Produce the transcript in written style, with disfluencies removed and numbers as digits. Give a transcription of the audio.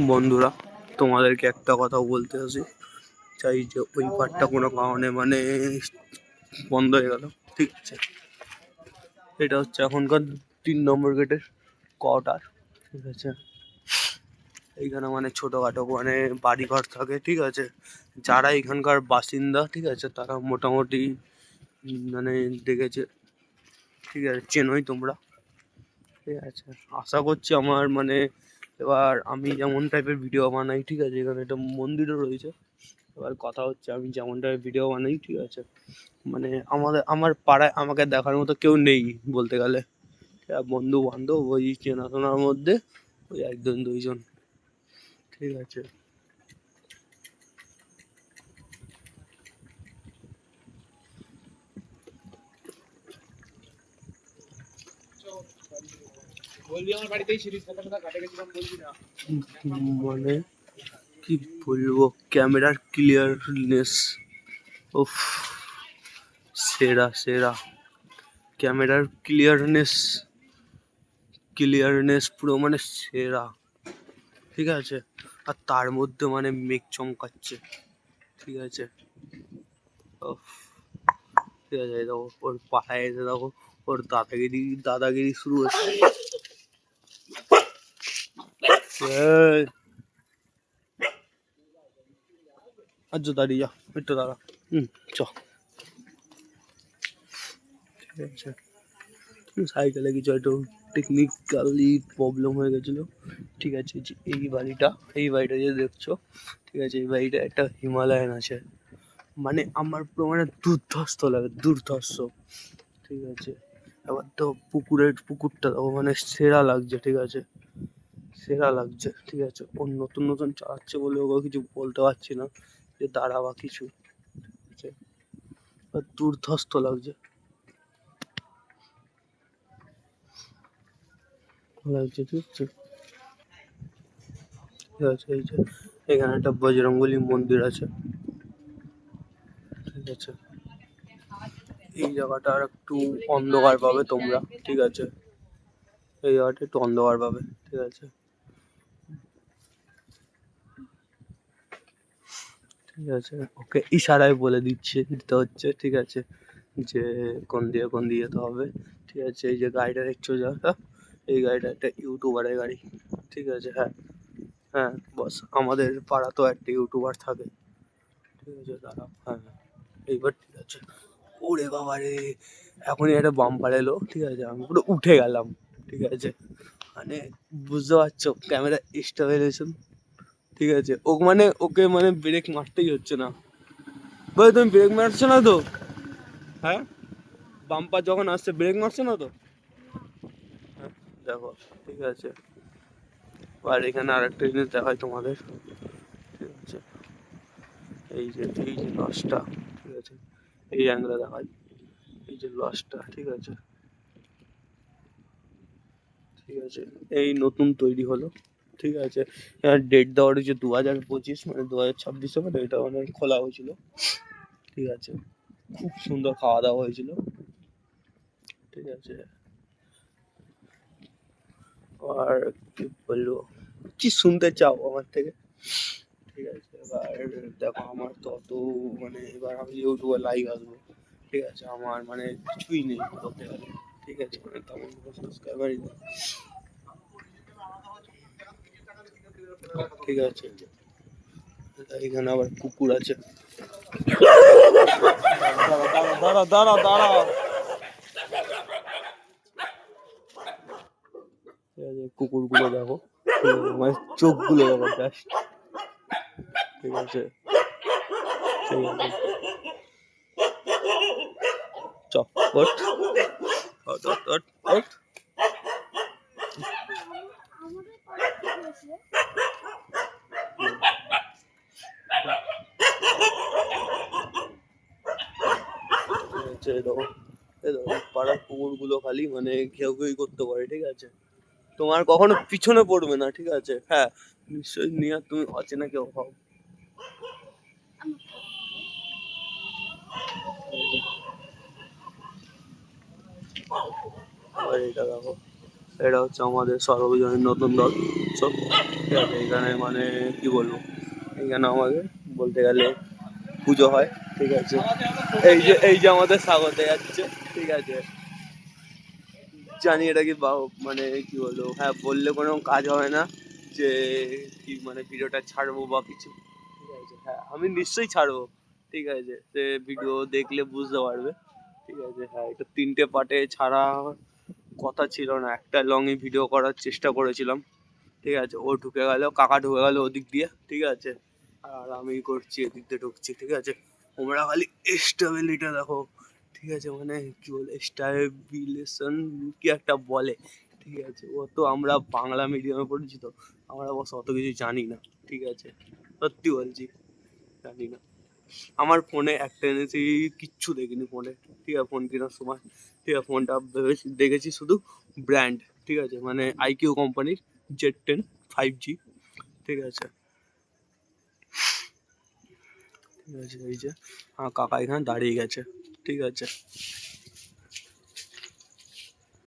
বন্ধুরা, তোমাদেরকে একটা কথা বলতে আসি চাই যে ওই পার্টটা কোনো কারণে মানে বন্ধ হয়ে গেল। ঠিক আছে, এটা হচ্ছে এখনকার 3 নম্বর গেটের কোয়ার্টার। ঠিক আছে, এইখানে মানে ছোটোখাটো মানে বাড়িঘর থাকে। ঠিক আছে, যারা এখানকার বাসিন্দা ঠিক আছে তারা মোটামুটি মানে দেখেছে। ঠিক আছে, চেনোই তোমরা। ঠিক আছে, আশা করছি আমার মানে এবার আমি যেমন টাইপের ভিডিও বানাই, ঠিক আছে, এখানে একটা মন্দিরও রয়েছে। এবার কথা হচ্ছে আমি যেমন টাইপের ভিডিও বানাই, ঠিক আছে, মানে আমার পাড়ায় আমাকে দেখার মতো কেউ নেই বলতে গেলে। বন্ধু বান্ধব ওই চেনাশোনার মধ্যে ওই 1 2 জন। ঠিক আছে, মানে কি বলবো, ক্যামেরার ক্লিয়ারনেস ওফ, সেরা সেরা ক্যামেরার ক্লিয়ারনেস পুরো মানে সেরা। ঠিক আছে, আর তার মধ্যে মানে মেঘ চমকাচ্ছে। ঠিক আছে, উফ, ঠিক আছে, দেখো ওর পাড়ায় এসে দেখো ওর দাদাগিরি শুরু হচ্ছে। আচ্ছা দাঁড়িয়ে যা, একটু দাঁড়া। চ। ঠিক আছে, সাইকেলে কিছু একটু টেকনিক্যালি প্রবলেম হয়ে গেছিলো। ঠিক আছে, যে এই বাড়িটা যে দেখছো, ঠিক আছে, এই বাড়িটা একটা হিমালয়ান আছে। মানে আমার পুরো মানে দুর্ধর্ষ লাগে, দুর্ধর্ষ। ঠিক আছে, এবার তো পুকুরটা দেখো মানে সেরা লাগছে। ঠিক আছে, সেরা লাগছে। ঠিক আছে, ও নতুন নতুন চালাচ্ছে বলে ওকে কিছু বলতে পারছি না যে দাঁড়া বা কিছু। ঠিক আছে, দুর্ধর্ষ লাগছে লাগছে। ঠিক আছে, ঠিক আছে, এই যে এখানে একটা বজরংবলী মন্দির আছে। ঠিক আছে, এই জায়গাটা আর একটু অন্ধকার পাবে তোমরা। ঠিক আছে, এই জায়গাটা একটু অন্ধকার পাবে। ঠিক আছে, ঠিক আছে, ওকে ইশারায় বলে দিতে হচ্ছে। ঠিক আছে, যে কোন দিয়ে যেতে হবে। ঠিক আছে, এই যে গাড়িটা দেখছো যারা, এই গাড়িটা একটা ইউটিউবারের গাড়ি। ঠিক আছে, হ্যাঁ হ্যাঁ বস, আমাদের পাড়াতেও একটা ইউটিউবার থাকে। ঠিক আছে, দাঁড়া, হ্যাঁ এইবার ঠিক আছে। ওরে বাবা রে, এখনই একটা বাম্পার এলো। ঠিক আছে, আমি পুরো উঠে গেলাম। ঠিক আছে, মানে বুঝতে পারছো ক্যামেরা স্টেবিলাইজেশন। ঠিক আছে, ওকে মানে ব্রেক মারতেই হচ্ছে না। ভাই তুমি ব্রেক মারছো না তো? হ্যাঁ, বাম্পার যখন আসছে ব্রেক মারছো না তো? হ্যাঁ, দেখো। ঠিক আছে, আর এখানে আরেকটা জিনিস দেখাই তোমাদের। ঠিক আছে, এই যে লসটা। ঠিক আছে, এই অ্যাঙ্গেলে দেখাই, এই যে লসটা। ঠিক আছে, ঠিক আছে, এই নতুন তৈরি হলো। ঠিক আছে, ডেট দেওয়া রয়েছে 2025, মানে 2026 মানে এটা মানে খোলা হয়েছিল। ঠিক আছে, খুব সুন্দর খাওয়া দাওয়া হয়েছিল। ঠিক আছে, আর কি বলবো, কি শুনতে চাও আমার থেকে? ঠিক আছে, এবার দেখো আমার তো অত মানে এবার আমি ইউটিউবে লাইভ আসবো। ঠিক আছে, আমার মানে কিছুই নেই বলতে গেলে। ঠিক আছে, মানে তেমন কোনো সাবস্ক্রাইবারই নেই। ঠিক আছে, এখানে আবার কুকুর আছে। দাঁড়া দাঁড়া দাঁড়া। ঠিক আছে, কুকুরগুলো দেখো, মানে চোখগুলো দেখো জাস্ট। ঠিক আছে, ঠিক আছে, চ, ওঠ ওঠ ওঠ ওঠ ওঠ। ঠিক আছে, এই দেখো পাড়ার কুকুরগুলো খালি মানে ঘেউ ঘেউ করতে পারে। ঠিক আছে, তোমার কখনো পিছনে পড়বে না। ঠিক আছে, হ্যাঁ নিশ্চয়ই নিয়ে তুমি অচেনা কেউ হও। আর এটা দেখো, এটা হচ্ছে আমাদের সর্বজনীন নতুন দল সব, ঠিক আছে। এখানে মানে কি বলবো, এখানে আমাদের বলতে গেলে পুজো হয়, ঠিক আছে। এই যে আমাদের স্বাগত যাচ্ছে, ঠিক আছে। জানি এটা কি মানে কি বলবো, হ্যাঁ বললে কোনো কাজ হবে না যে কি মানে ভিডিওটা ছাড়বো বা কিছু, ঠিক আছে। হ্যাঁ আমি নিশ্চয়ই ছাড়বো, ঠিক আছে, সে ভিডিও দেখলে বুঝতে পারবে, ঠিক আছে। হ্যাঁ এটা 3টে পার্টে ছাড়া কথা ছিল না, একটা লংয়ে ভিডিও করার চেষ্টা করেছিলাম, ঠিক আছে। ও ঢুকে গেল, কাকা ঢুকে গেল ওদিক দিয়ে, ঠিক আছে। আর আমি করছি এদিক দিয়ে ঢুকছি, ঠিক আছে। তোমরা খালি স্টেবিলিটা দেখো, ঠিক আছে, মানে কি বলে স্টাইবিলেশন কি একটা বলে, ঠিক আছে। ও তো আমরা বাংলা মিডিয়ামে পড়েছি তো, আমরা অবশ্য অত কিছু জানি না, ঠিক আছে, সত্যি বলছি জানি না। আমার ফোনে একটা এনেছি, কিচ্ছু দেখিনি ফোনে, ঠিক আছে। ফোন কেনার সময়, ঠিক আছে, ফোনটা দেখেছি শুধু ব্র্যান্ড, ঠিক আছে, মানে আইকিউ কোম্পানির Z10 5G, ঠিক আছে, ঠিক আছে। এই যে কাকা এখানে দাঁড়িয়ে গেছে, ঠিক আছে।